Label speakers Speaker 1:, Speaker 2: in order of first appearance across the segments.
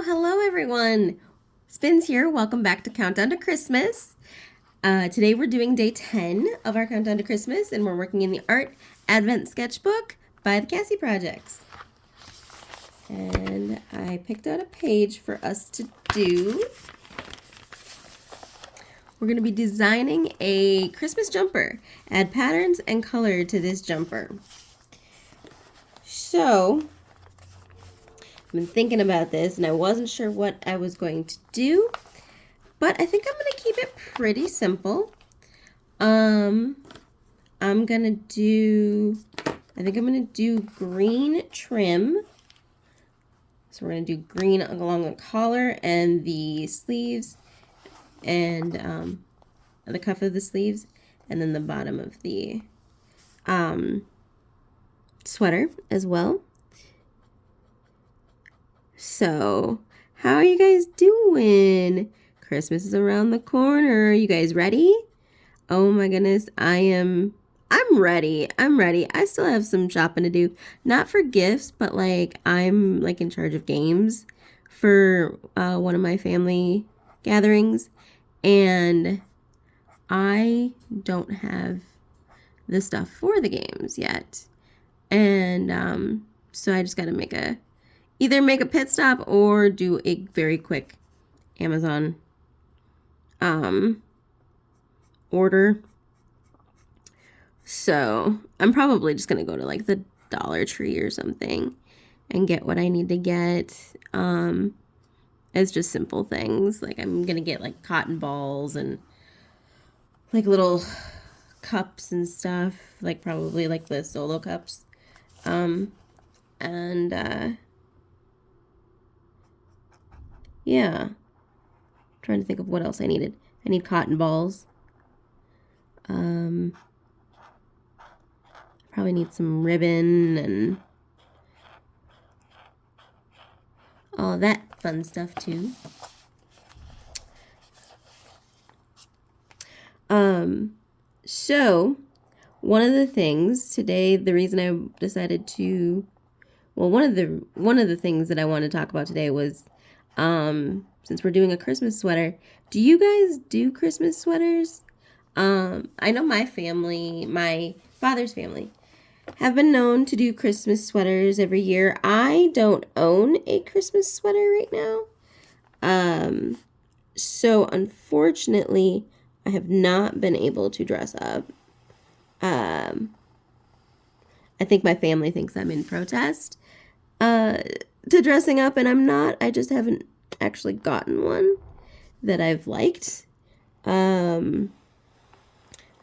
Speaker 1: Hello everyone. Spinz here. Welcome back to Countdown to Christmas. Today we're doing day 10 of our Countdown to Christmas, and we're working in the Art Advent Sketchbook by the Cassie Projects. And I picked out a page for us to do. We're going to be designing a Christmas jumper. Add patterns and color to this jumper. So been thinking about this and I wasn't sure what I was going to do, but I think I'm going to keep it pretty simple. I'm going to do green trim. So we're going to do green along the collar and the sleeves and the cuff of the sleeves, and then the bottom of the sweater as well. So, how are you guys doing? Christmas is around the corner. Are you guys ready? Oh my goodness, I'm ready. I still have some shopping to do. Not for gifts, but like I'm like in charge of games for one of my family gatherings, and I don't have the stuff for the games yet. And so I just got to either make a pit stop or do a very quick Amazon order. So I'm probably just going to go to like the Dollar Tree or something and get what I need to get. It's just simple things. Like I'm going to get like cotton balls and like little cups and stuff, like probably like the solo cups. Yeah, trying to think of what else I needed. I need cotton balls. Probably need some ribbon and all that fun stuff too. So one of the things today, the reason I decided to, well, one of the things that I want to talk about today was, since we're doing a Christmas sweater, do you guys do Christmas sweaters? I know my family, my father's family, have been known to do Christmas sweaters every year. I don't own a Christmas sweater right now. So unfortunately, I have not been able to dress up. I think my family thinks I'm in protest to dressing up, and I'm not. I just haven't actually gotten one that I've liked. I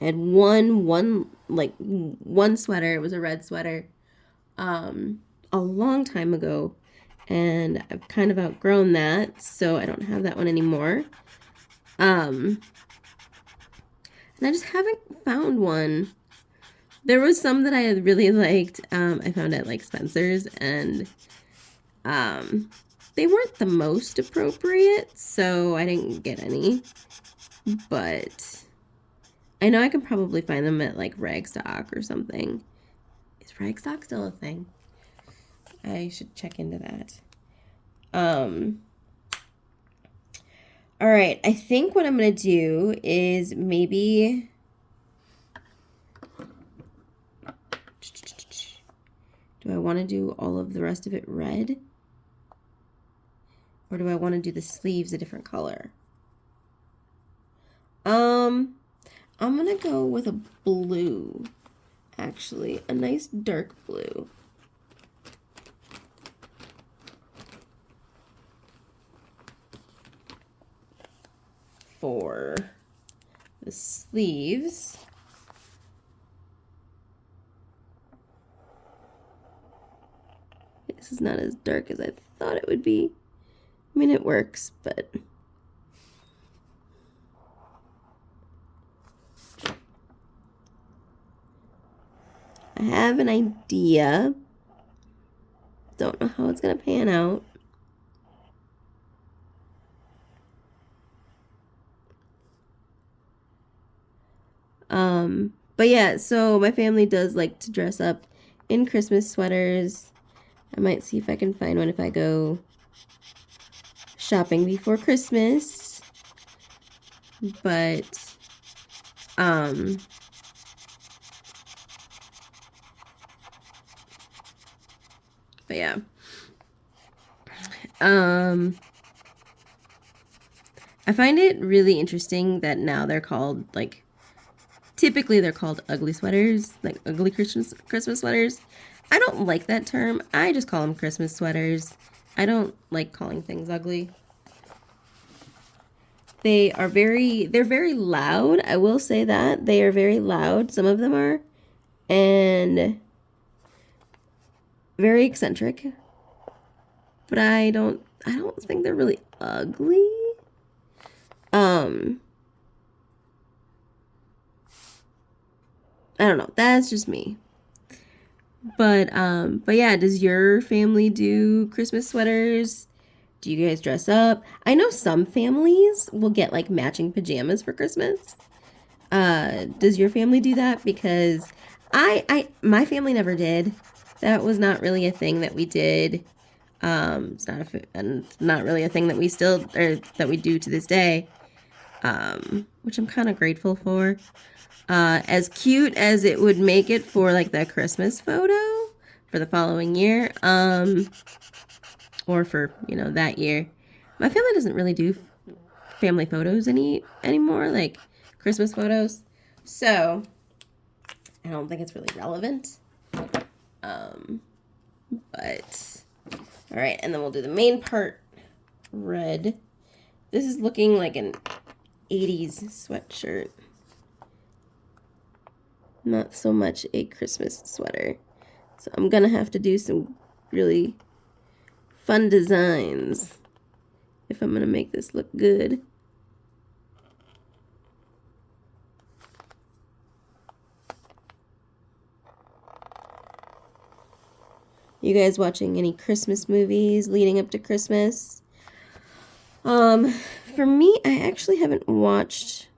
Speaker 1: had one sweater. It was a red sweater a long time ago, and I've kind of outgrown that, so I don't have that one anymore. And I just haven't found one. There was some that I had really liked. I found at like Spinz's, and they weren't the most appropriate, so I didn't get any. But I know I can probably find them at like Ragstock or something. Is Ragstock still a thing? I should check into that. All right, I think what I'm going to do is maybe do I want to do all of the rest of it red? Or do I want to do the sleeves a different color? I'm going to go with a blue, actually. A nice dark blue. For the sleeves. This is not as dark as I thought it would be. I mean, it works, but I have an idea. Don't know how it's going to pan out. But yeah, so my family does like to dress up in Christmas sweaters. I might see if I can find one if I go shopping before Christmas, but yeah. I find it really interesting that now they're called, like, typically they're called ugly sweaters, like ugly Christmas sweaters. I don't like that term. I just call them Christmas sweaters. I don't like calling things ugly. They're very loud. I will say that. They are very loud. Some of them are. And very eccentric. But I don't think they're really ugly. I don't know. That's just me. But yeah, does your family do Christmas sweaters? Do you guys dress up? I know some families will get like matching pajamas for Christmas. Does your family do that? Because my family never did. That was not really a thing that we did. It's not really a thing that we still, or that we do to this day. Which I'm kind of grateful for. As cute as it would make it for like the Christmas photo for the following year, or for, that year. My family doesn't really do family photos anymore, like Christmas photos. So I don't think it's really relevant. But all right, and then we'll do the main part, red. This is looking like an 80s sweatshirt. Not so much a Christmas sweater. So I'm gonna have to do some really fun designs if I'm gonna make this look good. You guys watching any Christmas movies leading up to Christmas? For me, I actually haven't watched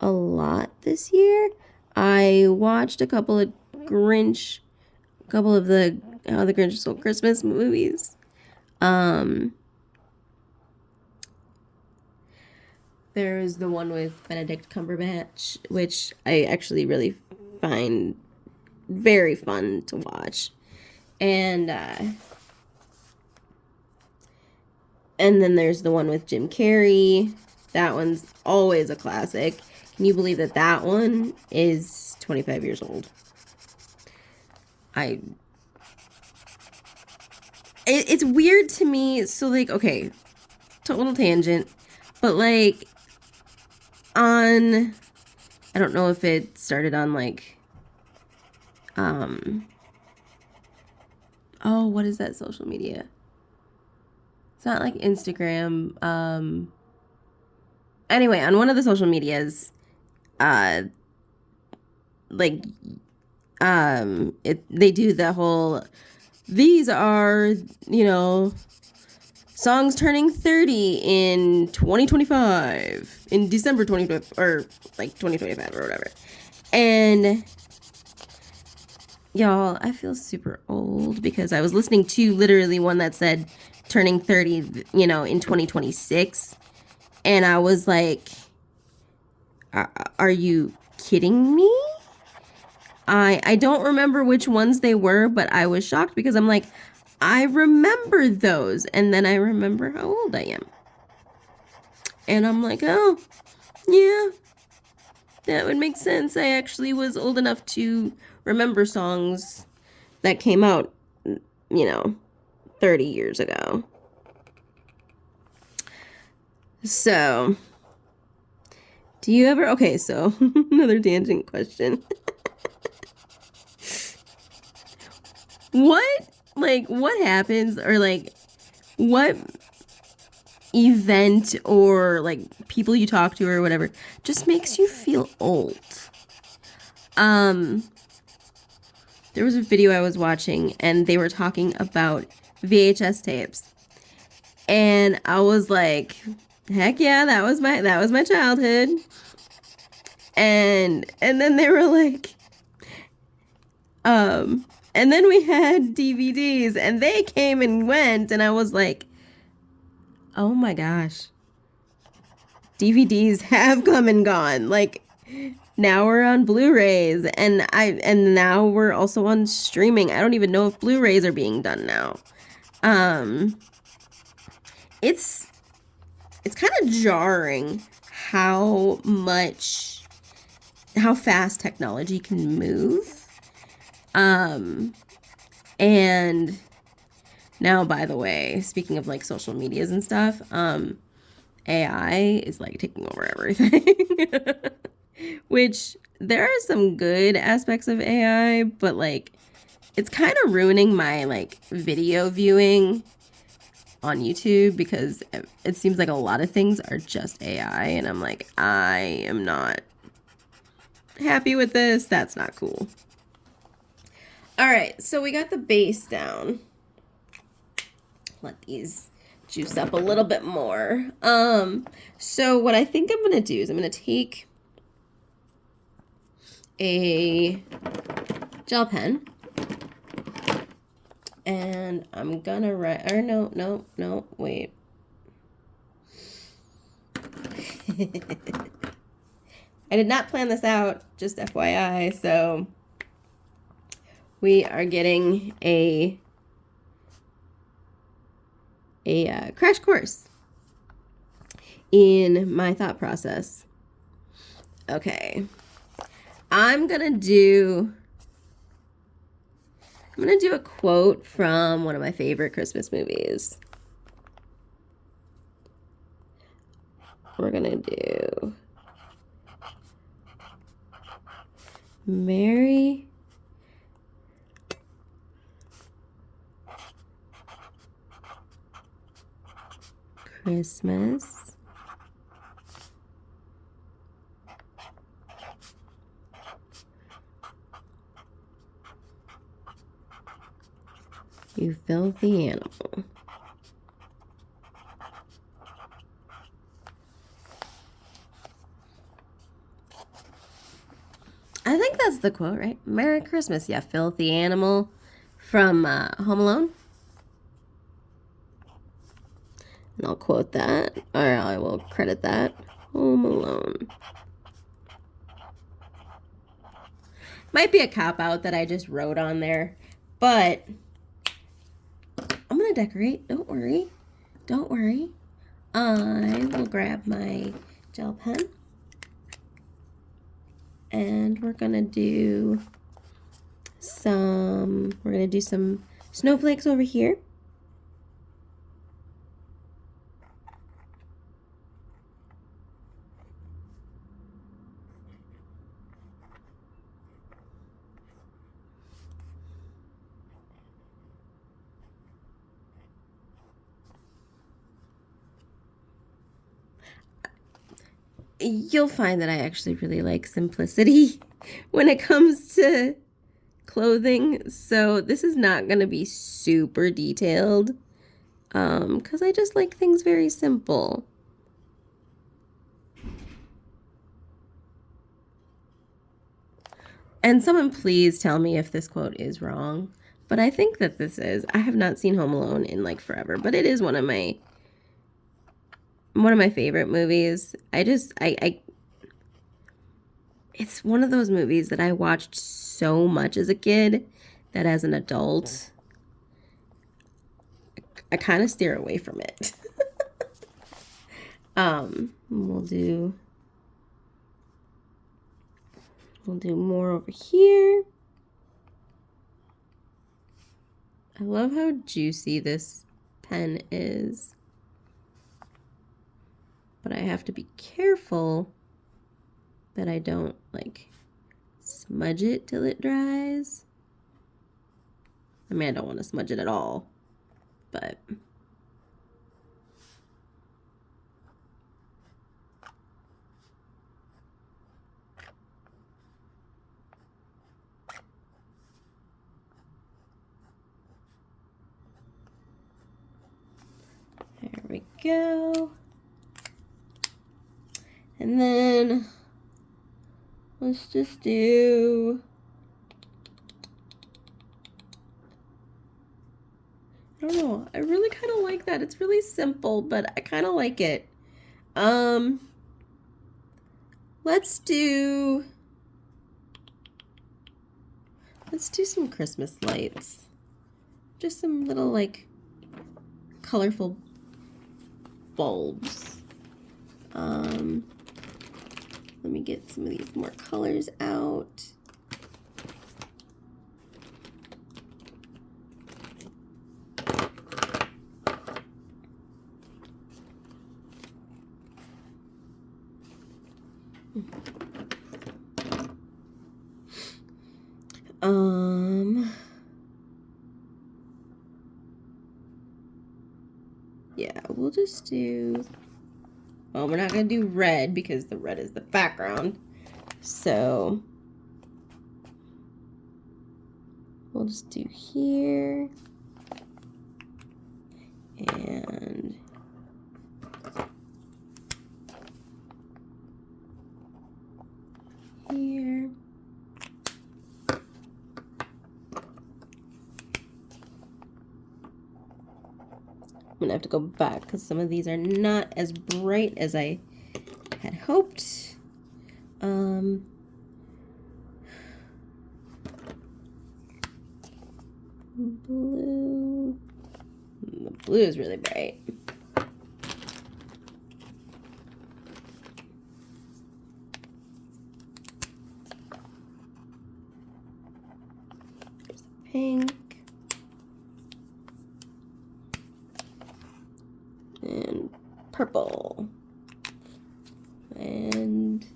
Speaker 1: a lot this year. I watched a couple of the How the Grinch Stole Christmas movies. There's the one with Benedict Cumberbatch, which I actually really find very fun to watch. And then there's the one with Jim Carrey. That one's always a classic. Can you believe that one is 25 years old? It's weird to me. So, like, okay, total tangent, but like I don't know if it started on like, oh, what is that social media? It's not like Instagram. Anyway, on one of the social medias, they do the whole, these are, songs turning 30 in 2025, in December 2025, or like 2025 or whatever. And y'all, I feel super old because I was listening to literally one that said turning 30, in 2026. And I was like, are you kidding me? I don't remember which ones they were, but I was shocked because I'm like, I remember those. And then I remember how old I am. And I'm like, oh, yeah, that would make sense. I actually was old enough to remember songs that came out, 30 years ago. So, do you ever, okay, so another tangent question. What happens, or like, what event or like people you talk to or whatever just makes you feel old? There was a video I was watching and they were talking about VHS tapes. And I was like, heck yeah, that was my childhood. And then they were like, and then we had DVDs and they came and went, and I was like, Oh my gosh. DVDs have come and gone. Like, now we're on Blu-rays, and now we're also on streaming. I don't even know if Blu-rays are being done now. It's kind of jarring how fast technology can move. And now, by the way, speaking of like social medias and stuff, AI is like taking over everything. Which there are some good aspects of AI, but like it's kind of ruining my like video viewing on YouTube because it seems like a lot of things are just AI, and I'm like, I am not happy with this. That's not cool. All right, so we got the base down. Let these juice up a little bit more. So what I think I'm gonna do is I'm gonna take a gel pen, and I'm gonna write, or no, wait. I did not plan this out, just FYI, so we are getting a crash course in my thought process. Okay. I'm gonna do a quote from one of my favorite Christmas movies. We're gonna do Merry Christmas, you filthy animal. I think that's the quote, right? Merry Christmas, you filthy animal, from Home Alone. And I'll quote that, or I will credit that. Home Alone. Might be a cop-out that I just wrote on there, but I'm gonna decorate. Don't worry. Don't worry. I will grab my gel pen, and we're gonna do some snowflakes over here. You'll find that I actually really like simplicity when it comes to clothing. So this is not going to be super detailed because I just like things very simple. And someone please tell me if this quote is wrong. But I think that this is. I have not seen Home Alone in like forever, but it is one of my favorite movies. It's one of those movies that I watched so much as a kid that as an adult, I kind of steer away from it. We'll do more over here. I love how juicy this pen is. But I have to be careful that I don't like smudge it till it dries. I mean, I don't want to smudge it at all, but there we go. And then let's just do, I don't know. I really kind of like that. It's really simple, but I kind of like it. Let's do some Christmas lights. Just some little like colorful bulbs. Let me get some of these more colors out. Yeah, we'll just do, well, we're not going to do red because the red is the background. So we'll just do here and here. I'm gonna have to go back because some of these are not as bright as I had hoped. Blue. The blue is really bright. There's the pink. And purple. And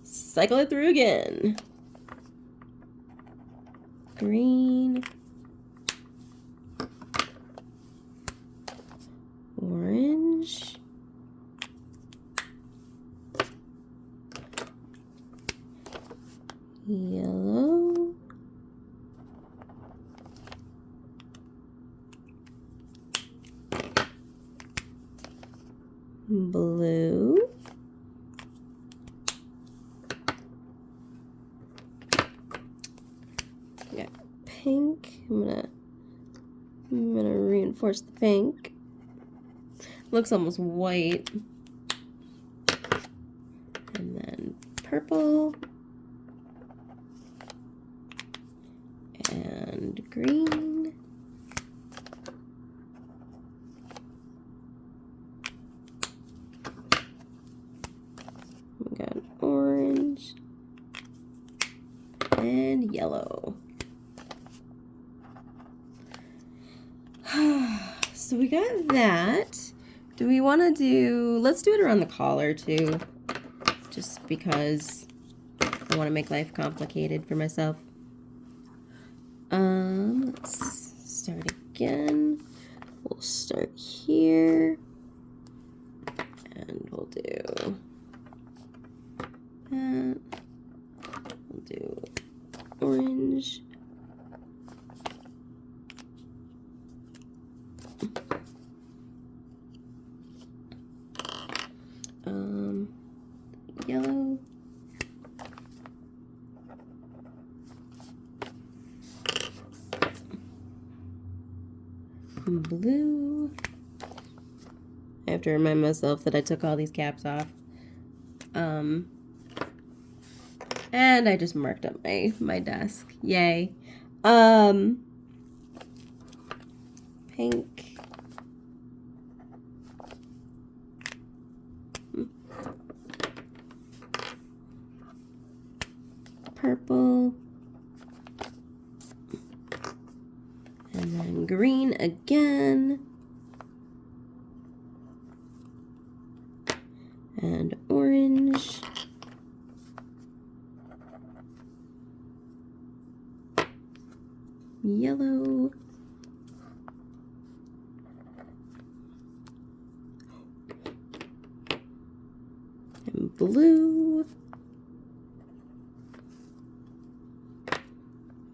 Speaker 1: cycle it through again. Green. Orange. Yellow. Blue. We got pink. I'm gonna reinforce the pink. Looks almost white. And then purple. And green. We got orange and yellow. So we got that. Do we want to do, let's do it around the collar too, just because I want to make life complicated for myself. Let's start again. We'll start here and we'll do that. We'll do orange. Yellow. Blue. I have to remind myself that I took all these caps off. And I just marked up my desk. Yay. Pink. Purple. And then green again. And orange. Yellow. And blue.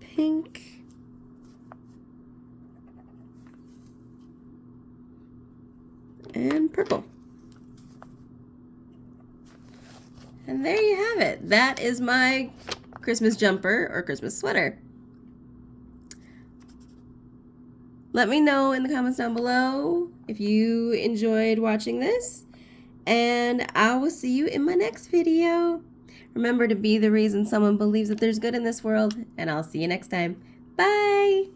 Speaker 1: Pink. And purple. And there you have it. That is my Christmas jumper or Christmas sweater. Let me know in the comments down below if you enjoyed watching this, and I will see you in my next video. Remember to be the reason someone believes that there's good in this world, and I'll see you next time. Bye!